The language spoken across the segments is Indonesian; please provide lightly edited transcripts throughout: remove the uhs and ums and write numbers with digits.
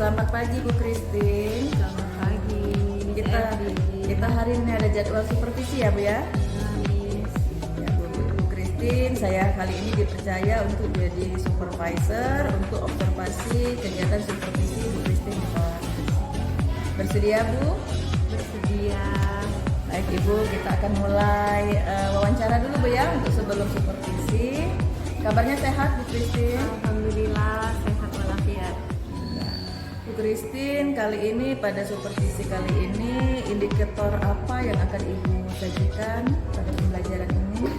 selamat pagi Bu Christine. Selamat pagi. Kita hari ini ada jadwal supervisi ya Bu ya. Ya Bu Christine, saya kali ini dipercaya untuk jadi supervisor untuk observasi kegiatan supervisi Bu Christine. Bersedia Bu? Bersedia. Baik Ibu, kita akan mulai wawancara dulu Bu ya untuk sebelum supervisi. Kabarnya sehat Bu Christine? Alhamdulillah sehat walafiat. Bu Christine, kali ini pada supervisi kali ini indikator apa yang akan Ibu sajikan pada pembelajaran ini?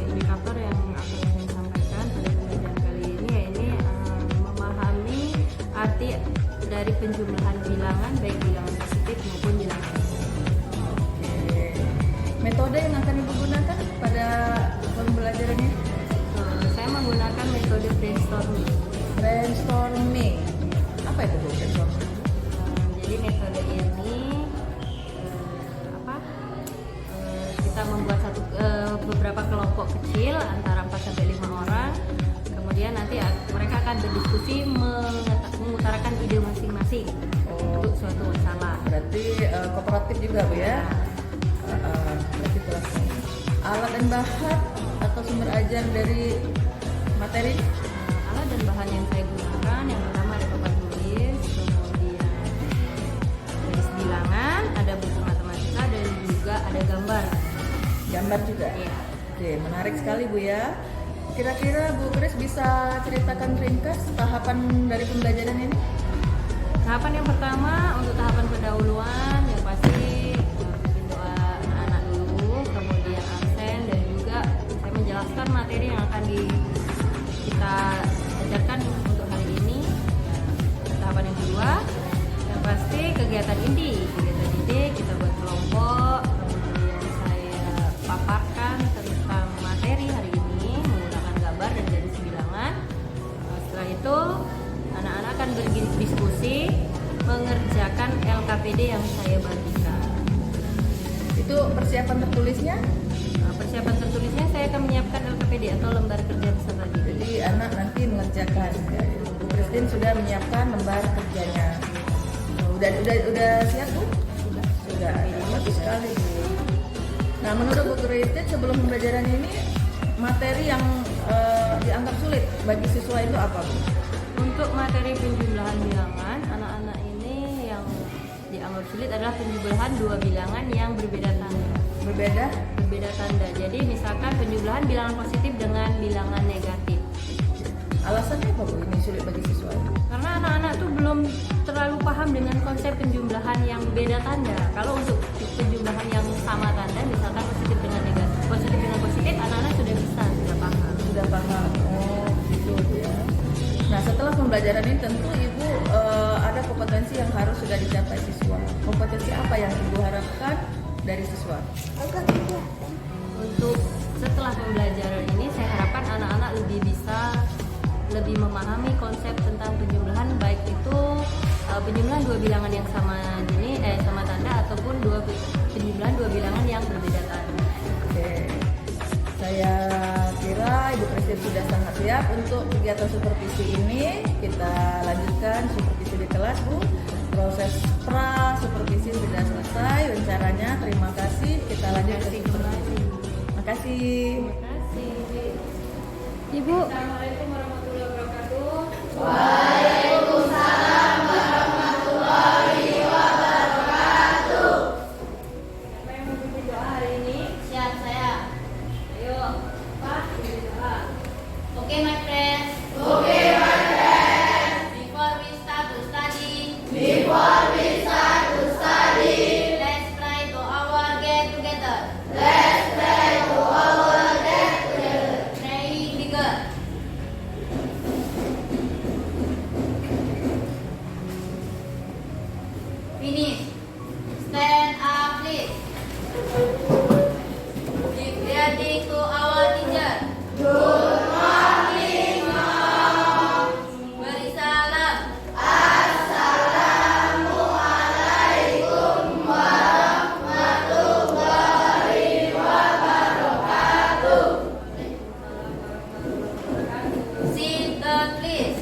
Indikator yang akan saya sampaikan pada pembelajaran kali ini yaitu memahami arti dari penjumlahan bilangan baik bilangan positif maupun bilangan negatif. Oke. Metode yang akan Ibu gunakan pada pembelajaran ini? Saya menggunakan metode brainstorming. Brainstorming. Apa itu Bu brainstorming? Jadi metode ini kita membuat beberapa kelompok kecil antara 4 sampai 5 orang. Kemudian nanti mereka akan berdiskusi mengutarakan ide masing-masing untuk suatu masalah. Berarti kooperatif juga Bu ya? Berarti kelasnya. Alat dan bahan atau sumber ajar dari materi? Alat dan bahan yang saya gunakan yang pertama ada papan tulis, kemudian garis bilangan, ada buku matematika dan juga ada gambar. Gambar juga? Iya. Oke, menarik sekali Bu ya. Kira-kira Bu Kris bisa ceritakan ringkas tahapan dari pembelajaran ini? Tahapan yang pertama untuk tahapan pendahuluan yang pasti bikin doa anak-anak dulu, kemudian absen dan juga saya menjelaskan materi yang akan kita ajarkan untuk hari ini. Tahapan yang kedua yang pasti kegiatan inti kita buat kelompok, kemudian saya paparkan tentang materi hari ini menggunakan gambar dan garis bilangan. Setelah itu anak-anak akan berdiskusi mengerjakan LKPD yang saya bagikan. Itu persiapan tertulisnya? Persiapan tertulisnya saya akan menyiapkan LKPD atau lembar kerja peserta didik. Jadi anak nanti mengerjakan. Ya, Bu Christine sudah menyiapkan lembar kerjanya. Udah siap Bu? Sudah. Bagus sekali Bu. Nah, menurut Bu Christine sebelum pembelajaran ini materi yang dianggap sulit bagi siswa itu apa Bu? Untuk materi penjumlahan bilangan, anak-anak ini yang dianggap sulit adalah penjumlahan dua bilangan yang berbeda tanda. Berbeda tanda. Jadi misalkan penjumlahan bilangan positif dengan bilangan negatif. Alasannya apa Bu ini sulit bagi siswa? Karena anak-anak tuh belum terlalu paham dengan konsep penjumlahan yang beda tanda. Kalau untuk penjumlahan yang sama tanda, misalkan positif dengan negatif, positif dengan positif, anak-anak sudah bisa, sudah paham. Oh, gitu ya. Nah, setelah pembelajaran ini tentu Ibu ada kompetensi yang harus sudah dicapai siswa. Kompetensi apa yang Ibu harapkan dari siswa? Untuk setelah pembelajaran ini saya harapkan anak-anak lebih memahami konsep tentang penjumlahan, baik itu penjumlahan dua bilangan yang sama tanda ataupun penjumlahan dua bilangan yang berbeda tanda. Oke. Saya kira Ibu Presiden sudah sangat siap untuk kegiatan supervisi ini. Kita lanjutkan supervisi di kelas Bu. Proses pra supervisi sudah selesai rencananya. Terima kasih. Kita lanjut ke supervisi. Terima kasih. Terima kasih. Ibu. Assalamualaikum warahmatullahi wabarakatuh. Waalaikumsalam warahmatullahi wabarakatuh. Siapa yang mau bimbing doa hari ini? Siap saya. Ayo, Pak, bimbing doa. Okay, my friends. Before we start to study, let's pray to our get together. Praying bigger. Finish. Stand up, please. Give greeting to our teacher. Good morning, Mom. Beri salam. Assalamualaikum warahmatullahi wabarakatuh. Sit down, please.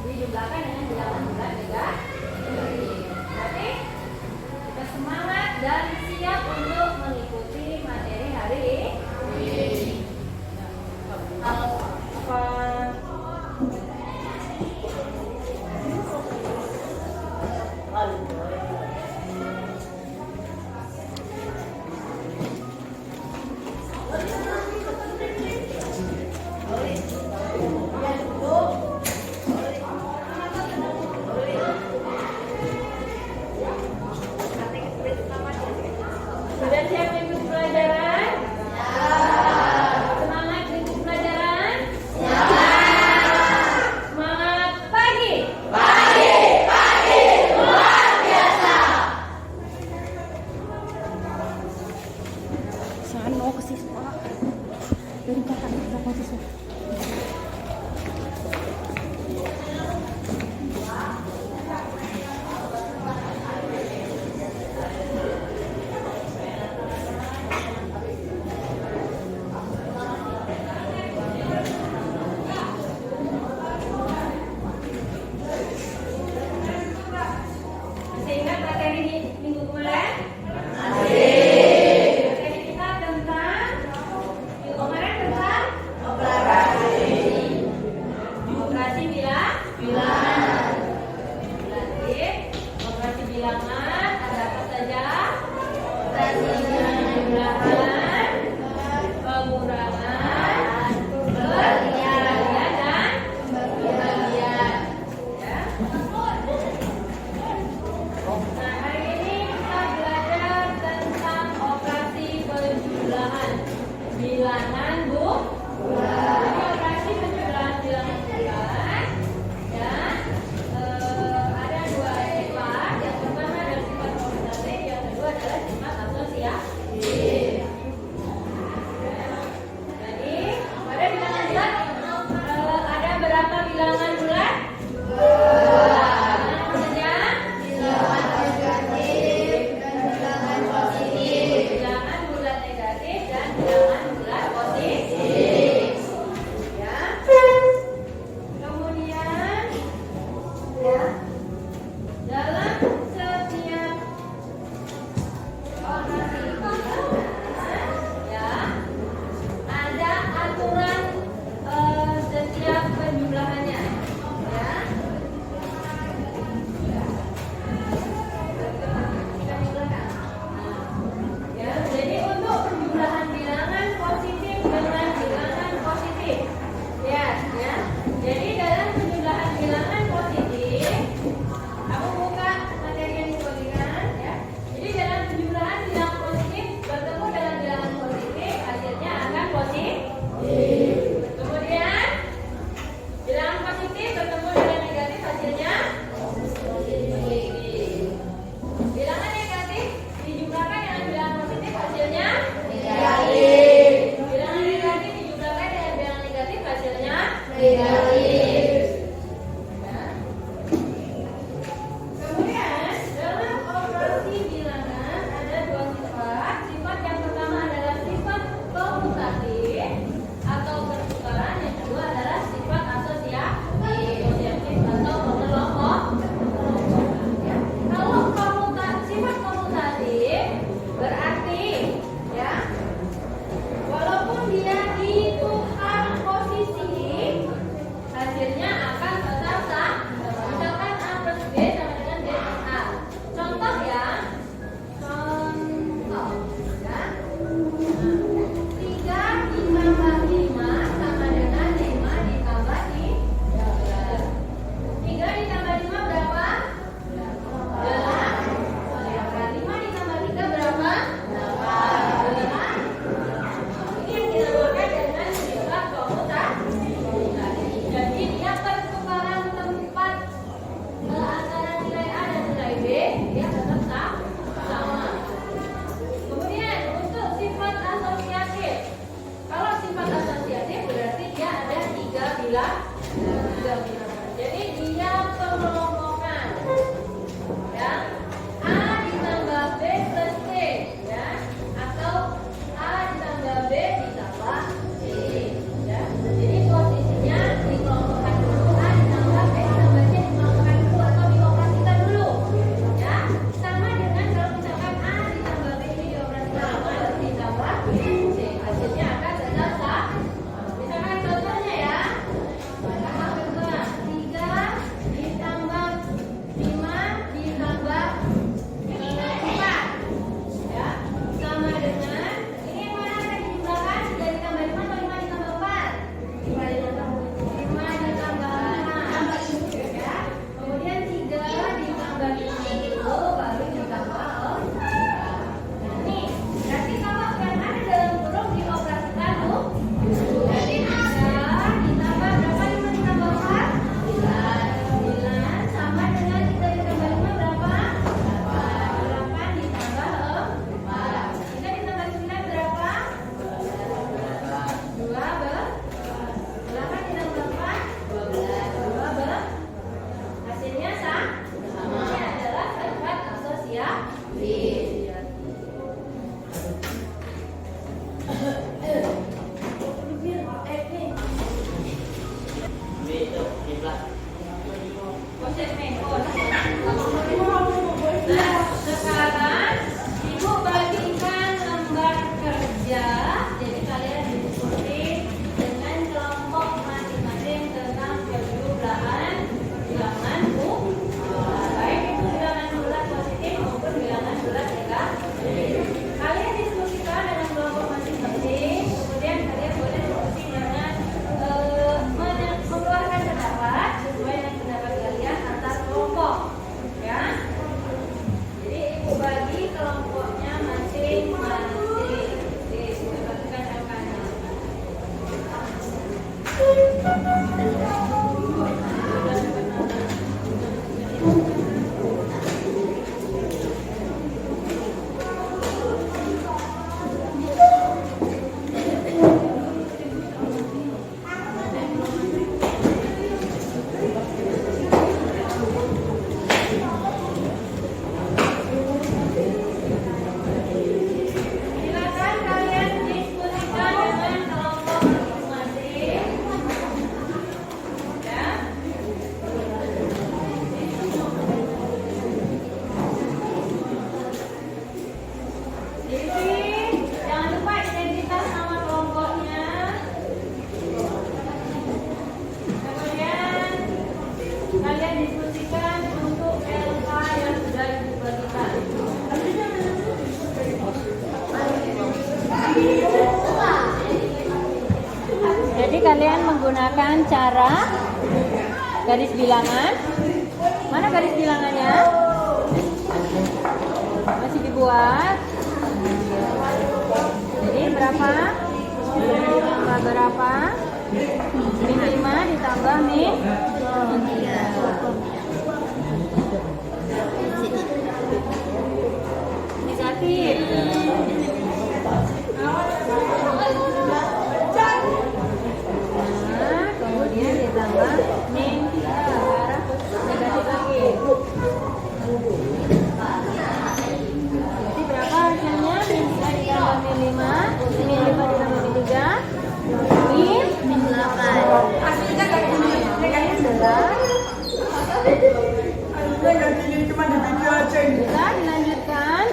dijumlahkan dengan bilangan bulat juga. Berarti kita semangat dan siap untuk mengikuti materi hari ini. Apa? Sudah siap mengikuti pelajaran? Semangat mengikuti pelajaran? Semangat pagi! Luar biasa. Saan mau ke siswa? Dari kakak di belakang siswa. Masih ingat materi minggu kemarin? Materi kita tentang minggu kemarin tentang operasi bilangan. Berarti operasi bilangan ada apa saja? Jumlahan, pengurangan, perkalian dan pembagian. Ya. Nah, hari ini kita belajar tentang operasi penjumlahan bilangan bulat. Jadi operasi penjumlahan bilangan bulat dan ada dua sifat. Yang pertama adalah Nah, sekarang Ibu bagikan lembar kerja. Jadi kalian diskusi dengan kelompok masing-masing tentang perjumlahan bilangan baik itu bilangan bulat positif maupun bilangan bulat negatif. Kalian diskusikan dengan kelompok masing-masing. Kemudian kalian boleh diskusi dengan mengeluarkan pendapat sesuai dengan pendapat kalian antar kelompok, ya. Jadi Ibu bagi kelompoknya masing-masing. Ibu bagikan angkanya. Silakan kalian diskusikan dengan kelompok masing-masing. Ya. Jadi jangan lupa identitas nama kelompoknya. Kemudian kalian diskusikan untuk LK yang sudah Ibu bagikan. Jadi kalian menggunakan cara garis bilangan. Mana garis bilangannya? Masih dibuat. Jadi berapa? Tambah berapa? Min 5 ditambah min 3. Negatif. Nah, kemudian ditambah min 3 ke arah negatif lagi. Jadi berapa hasilnya? Min 3 ditambah min 5, min 5 ditambah min 3, min 8. Hasilnya adalah bisa dilanjutkan.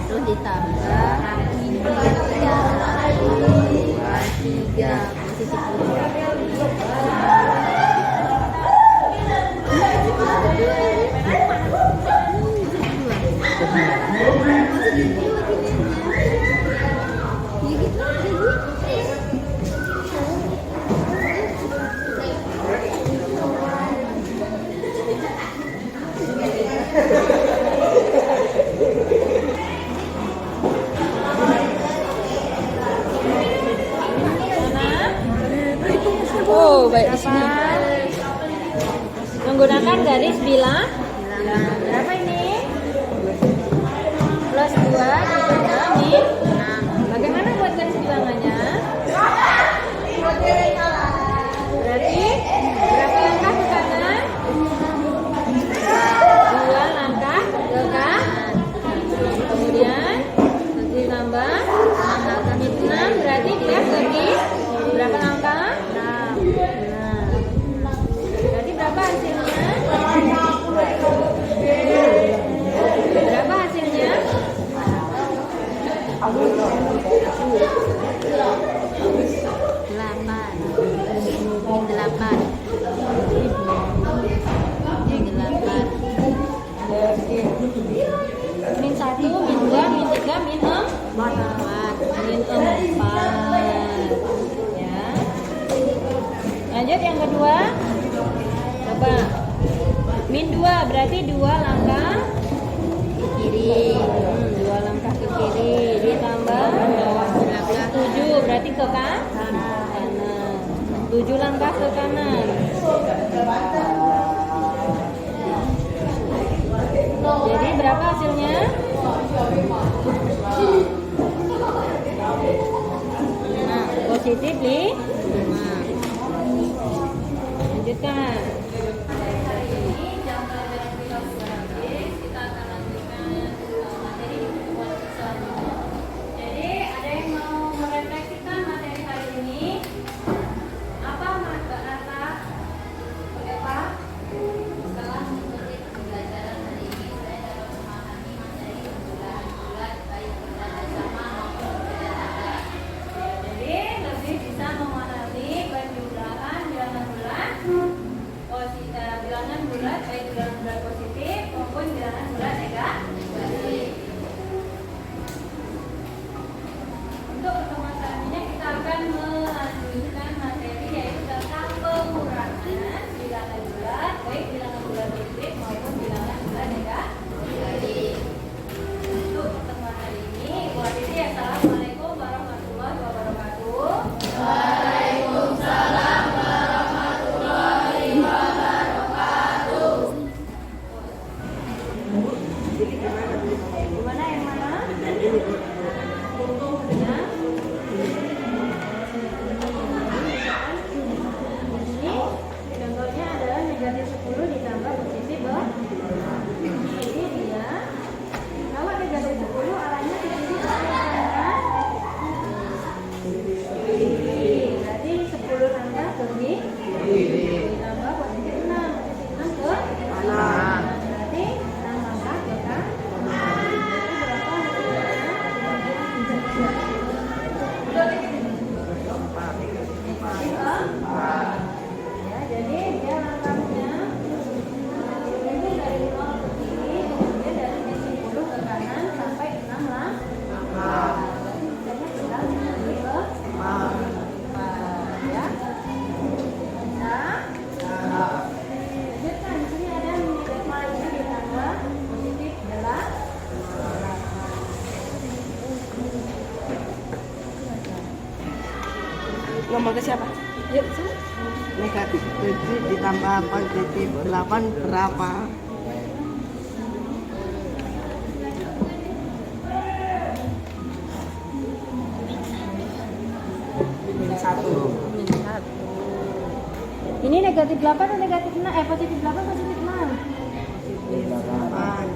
Terus ditambah min 3 positif. Oh, baik di sini. Menggunakan garis bilang. Berapa ini? Plus 2 ditambah min 6. Bagaimana buat garis bilangannya? Berarti berapa langkah ke kanan? 2 langkah ke kanan. Kemudian ditambah min 6, berarti dia pergi berapa langkah? 6. Berarti berapa hasilnya? Berapa hasilnya? 8. Min 1, min 2, min 3, min 4. Min 4. Ya. Lanjut yang kedua. Coba. Min 2 berarti 2 langkah ke kiri. 2 langkah ke kiri. Ditambah 7 berarti ke kanan. 7 langkah ke kanan. Jadi berapa hasilnya? positif 5. Lanjutkan. Hari ini jam pelajaran filosofis kita akan lanjutkan materi di pertemuan selanjutnya. Jadi ada yang mau merefleksikan materi hari ini? Apa Mbak Nata? Eva? Setelah mengikuti pembelajaran hari ini, saya dapat memahami materi bulan-bulan baik bersama maupun berbeda tangga. Jadi lebih bisa memahami penjumlahan bilangan bulat, bilangan bulat baik bilangan bulat positif maupun bilangan bulat negatif. Untuk pertemuan selanjutnya kita akan melanjutkan materi yaitu tentang pengurangan bilangan bulat baik bilangan bulat positif maupun bilangan bulat negatif. Untuk pertemuan hari ini, Ibu Aditi, assalamualaikum warahmatullahi wabarakatuh. Waalaikumsalam warahmatullahi wabarakatuh. Gimana yang mana? Ya. Ini contohnya adalah negatif 10 ditambah positif 10. Jadi dia kalau negatif 10 arahnya ke kiri atau ke kanan? Berarti 10 angka ke kiri ditambah positif 6. Positif 6 ke kanan. Berarti 6 angka ke kanan. Ya, jadi dia langkahnya itu dari 0 ke kiri, kemudian dari 10 ke kanan sampai 6 langkah. Jadi misalnya tinggal kembali ke 4 ya. Bisa? Lanjutkan, di sini ada negatif 5 ditambah positif 8. Ngomong ke siapa? Yuk, sini. Negatif 7 ditambah positif 8 berapa? Ini negatif 8 atau negatif 6? Positif 8 positif 6. Positif 8.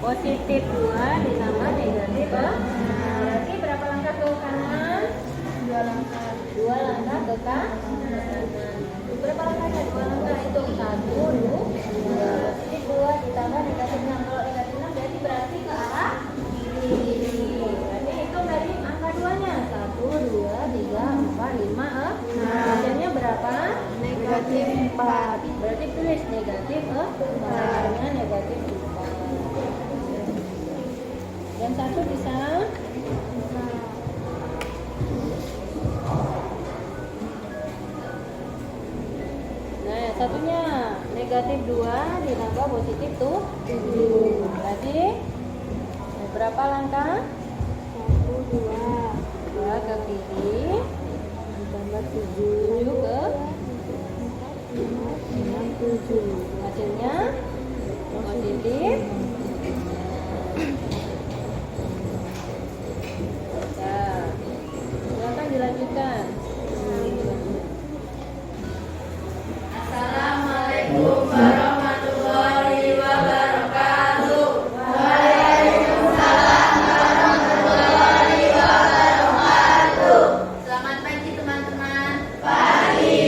Positif 2 ditambah negatif 4. Berarti berapa langkah ke kanan? 2 langkah. 2 langkah ke kanan. Berapa langkahnya? 2 langkah, hitung 1, 2. Positif 2 ditambah negatif 6. Kalau negatif 6 berarti ke arah kiri. Berarti hitung dari angka 2-nya. 1, 2, 3, 4, 5, 6. Hasilnya berapa? Negatif 4. Berarti tulis negatif 4. Hasilnya negatif 4. Yang satu bisa? Nah, yang satunya negatif 2 ditambah positif 7. Berarti berapa langkah? 1, 2. 2 ke kiri Ditambah 7. 7 ke 7. hasilnya positif. Ya, silakan dilanjutkan. Assalamualaikum warahmatullahi wabarakatuh. Waalaikumsalam warahmatullahi wabarakatuh. Selamat pagi teman-teman. Pagi.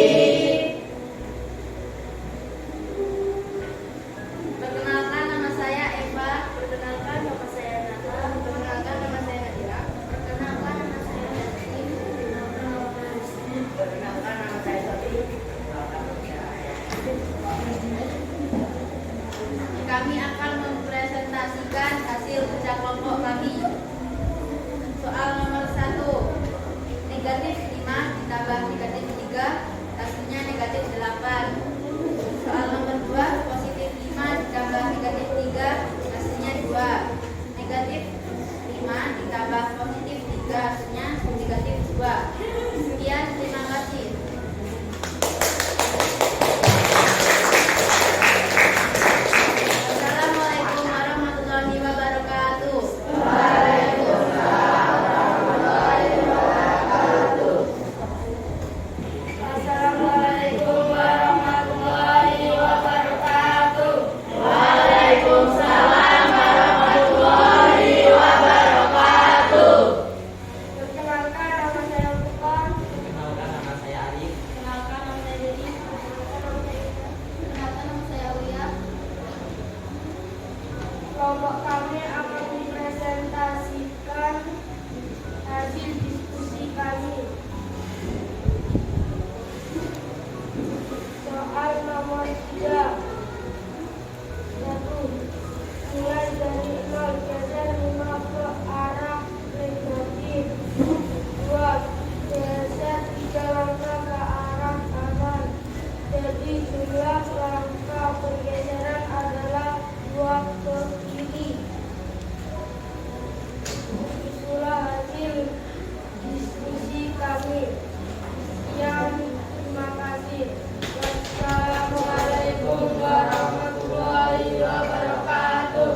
Perkenalkan, nama saya Eva. Perkenalkan, nama saya Nata. Perkenalkan, nama saya Nadira. Perkenalkan, nama saya Nassim. Perkenalkan, nama saya Sofi. Kami akan mempresentasikan hasil kerja kelompok kami. Soal nomor 1, negatif 5 ditambah negatif 3, hasilnya negatif 8. Soal nomor 2, positif 5 ditambah negatif 3, hasilnya 2. Negatif 5 ditambah positif kelompok kami akan mempresentasikan hasil diskusi kami. Soal nomor 3. 1. Mulai dari 0, geser 5 ke arah negatif. 2. Geser 3 langkah ke arah kanan. Jadi jumlah langkah pergeseran adalah 2 ke kiri. Itulah hasil diskusi kami. Sekian, terima kasih. Wassalamualaikum warahmatullahi wabarakatuh.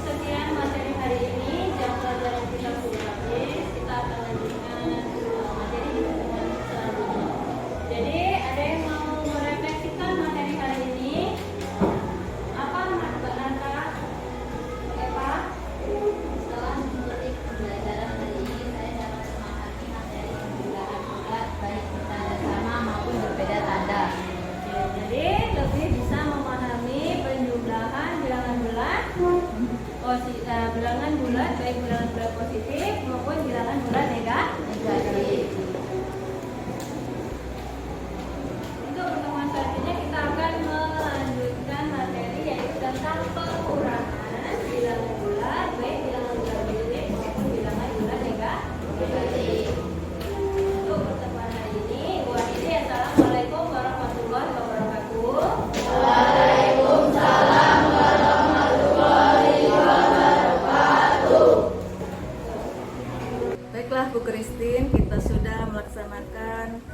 Sekian materi hari ini, jam pelajaran kita sudah habis. Kita akan lanjutkan materi di pertemuan selanjutnya. Jadi ada yang mau merefleksikan materi hari ini? Apa Mbak Nata? Eva? Setelah mengikuti pembelajaran hari ini, saya dapat memahami materi pembelajaran bulat baik bertanda sama maupun berbeda tanda. Jadi lebih bisa memahami penjumlahan bilangan bulat, bilangan bulat baik bilangan bulat positif maupun bilangan bulat negatif. Untuk pertemuan selanjutnya kita akan melanjutkan materi yaitu tentang pengurangan bilangan bulat baik bilangan bulat positif maupun bilangan bulat negatif. Untuk pertemuan hari ini, Bu Aditi, assalamualaikum warahmatullahi wabarakatuh. Baiklah Bu Christine, kita sudah melaksanakan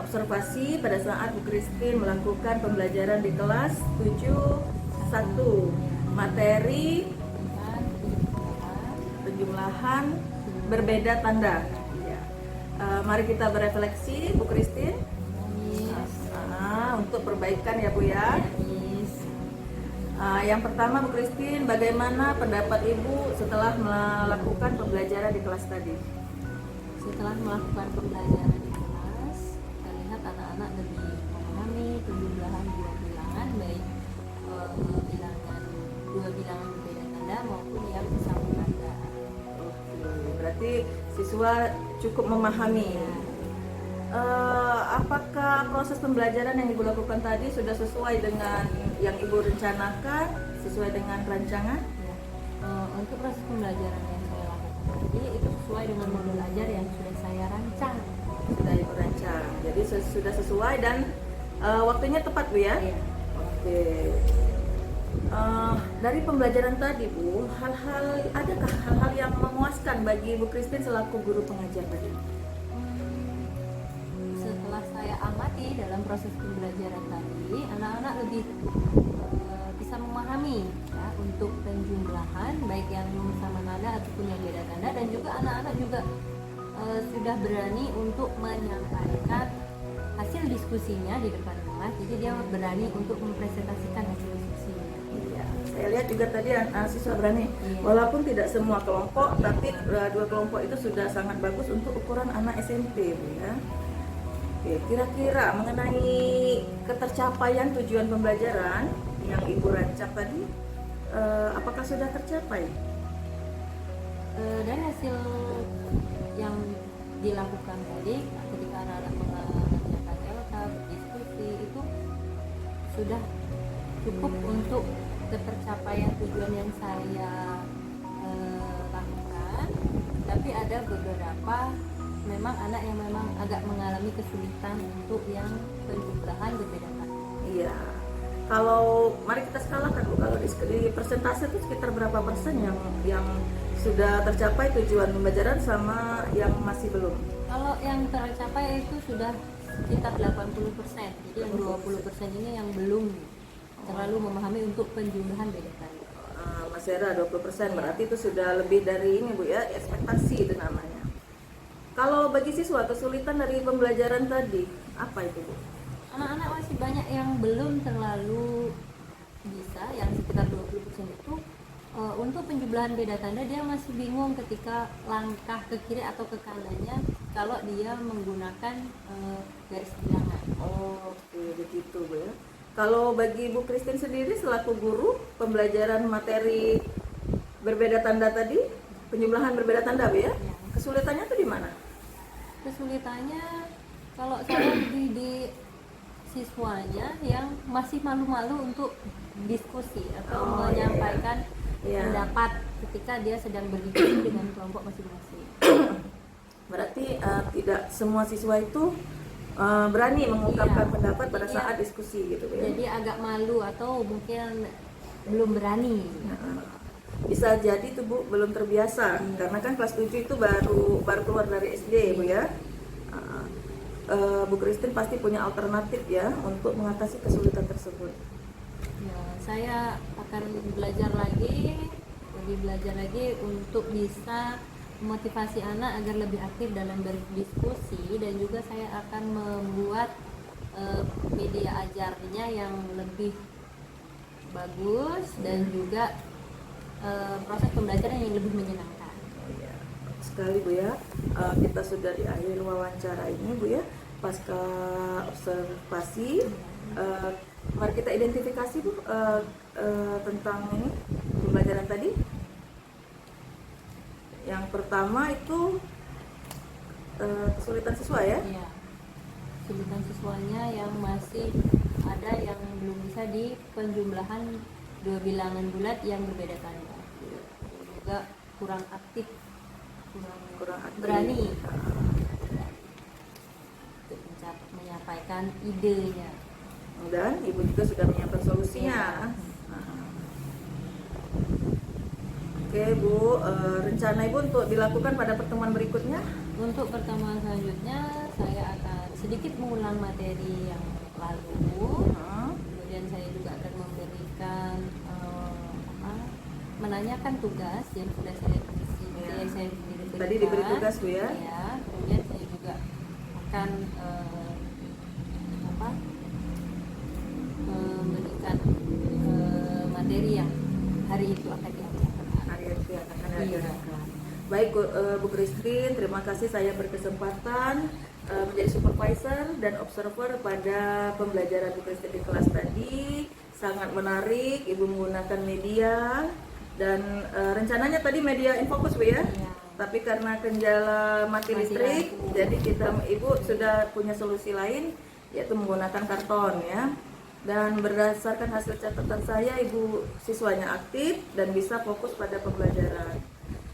observasi pada saat Bu Christine melakukan pembelajaran di kelas 7.1 materi penjumlahan berbeda tanda. Ya. Mari kita berefleksi Bu Christine. Untuk perbaikan ya Bu ya. Yang pertama Bu Christine, bagaimana pendapat Ibu setelah melakukan pembelajaran di kelas tadi? Setelah melakukan pembelajaran di kelas, kita lihat anak-anak lebih memahami penjumlahan dua bilangan, baik bilangan dua bilangan berbeda tanda maupun yang sama tanda. Oke, berarti siswa cukup memahami. Apakah proses pembelajaran yang Ibu lakukan tadi sudah sesuai dengan yang Ibu rencanakan, sesuai dengan rancangan? Ya. Untuk proses pembelajaran yang saya lakukan tadi itu sesuai dengan modul ajar yang sudah saya rancang. Sudah Ibu rancang, jadi sudah sesuai dan waktunya tepat Bu ya? Iya. Oke. Dari pembelajaran tadi Bu, adakah hal-hal yang memuaskan bagi Bu Christine selaku guru pengajar tadi? Setelah saya amati dalam proses pembelajaran tadi, anak-anak lebih bisa memahami ya, untuk penjumlahan baik yang sama nada ataupun yang beda tanda, dan juga anak-anak juga sudah berani untuk menyampaikan hasil diskusinya di depan kelas. Jadi dia berani untuk mempresentasikan hasil diskusinya. Iya, saya lihat juga tadi siswa berani. Iya. Walaupun tidak semua kelompok, tapi dua kelompok itu sudah sangat bagus untuk ukuran anak SMP Bu ya. Oke, kira-kira mengenai ketercapaian tujuan pembelajaran yang Ibu rancang tadi, apakah sudah tercapai? Dari hasil yang dilakukan tadi, ketika anak-anak mengerjakan LK, berdiskusi, itu sudah cukup untuk ketercapaian tujuan yang saya lakukan. Tapi ada beberapa memang anak yang memang agak mengalami kesulitan untuk yang penjumlahan berbeda tanda. Iya. Kalau mari kita skalakan Bu, kalau di persentase itu sekitar berapa persen yang sudah tercapai tujuan pembelajaran sama yang masih belum? Kalau yang tercapai itu sudah sekitar 80%. Jadi yang 20% ini yang belum terlalu memahami untuk penjumlahan beda tanda. Masih ada 20%, berarti itu sudah lebih dari ini Bu ya, ekspektasi itu namanya. Kalau bagi siswa kesulitan dari pembelajaran tadi, apa itu Bu? Anak-anak masih banyak yang belum terlalu bisa, yang sekitar 20% itu Untuk penjumlahan beda tanda dia masih bingung ketika langkah ke kiri atau ke kanannya kalau dia menggunakan garis bilangan. Oke, begitu Bu ya. Kalau bagi Bu Christine sendiri selaku guru, pembelajaran materi berbeda tanda tadi, penjumlahan berbeda tanda Bu ya, Ya. kesulitannya tuh di mana? Kesulitannya kalau saya lebih di siswanya yang masih malu-malu untuk diskusi atau Oh, menyampaikan iya. pendapat ketika dia sedang berdiskusi dengan kelompok masing-masing. Berarti tidak semua siswa itu berani mengungkapkan Iya. pendapat pada Iya. saat diskusi gitu Bu ya. Jadi agak malu atau mungkin belum berani. Bisa jadi tuh Bu belum terbiasa karena kan kelas 7 itu baru keluar dari SD Bu ya. Bu Christine pasti punya alternatif ya untuk mengatasi kesulitan tersebut. Ya, saya akan belajar lagi, lebih belajar lagi untuk bisa memotivasi anak agar lebih aktif dalam berdiskusi, dan juga saya akan membuat media ajarnya yang lebih bagus dan juga proses pembelajaran yang lebih menyenangkan. Ya, sekali Bu ya, kita sudah di akhir wawancara ini Bu ya, pasca observasi, mari kita identifikasi Bu tentang ini pembelajaran tadi. Yang pertama itu kesulitan siswa ya. Ya, kesulitan siswanya yang masih ada yang belum bisa di penjumlahan dua bilangan bulat yang berbeda tanda, juga kurang aktif, Kurang aktif. berani untuk menyampaikan idenya. Dan Ibu juga sudah menyiapkan solusinya. Oke Bu, rencana Ibu untuk dilakukan pada pertemuan berikutnya? Untuk pertemuan selanjutnya saya akan sedikit mengulang materi yang lalu. Kemudian saya juga akan memberikan menanyakan tugas yang sudah saya isi, Ya. yang saya diberikan. Tadi diberi tugas Bu ya? Ya, kemudian saya juga akan memberikan materi yang hari itu akan diajarkan. Hari itu yang akan Iya. diajarkan. Baik Bu Christine, terima kasih saya berkesempatan menjadi supervisor dan observer pada pembelajaran Bu Christine di kelas tadi. Sangat menarik, Ibu menggunakan media dan rencananya tadi media infocus Bu ya. Iya. Tapi karena kendala mati Mati listrik, lampu. jadi Ibu sudah punya solusi lain, yaitu menggunakan karton ya. Dan berdasarkan hasil catatan saya, Ibu siswanya aktif dan bisa fokus pada pembelajaran.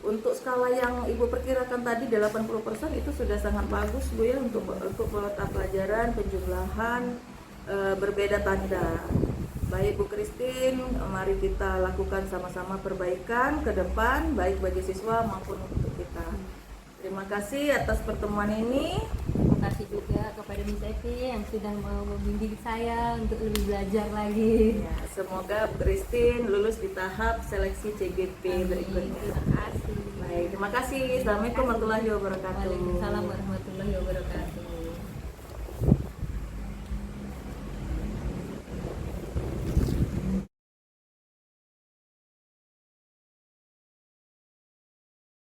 Untuk skala yang Ibu perkirakan tadi 80% itu sudah sangat bagus Bu ya untuk mata pelajaran penjumlahan berbeda tanda. Baik Bu Christine, mari kita lakukan sama-sama perbaikan ke depan baik bagi siswa maupun untuk kita. Terima kasih atas pertemuan ini. Terima kasih juga kepada Miss Evi yang sudah mau membimbing saya untuk lebih belajar lagi. Ya, semoga Bu Christine lulus di tahap seleksi CGP berikutnya. Terima kasih. Baik, terima kasih. Assalamualaikum warahmatullahi wabarakatuh. Waalaikumsalam warahmatullahi wabarakatuh.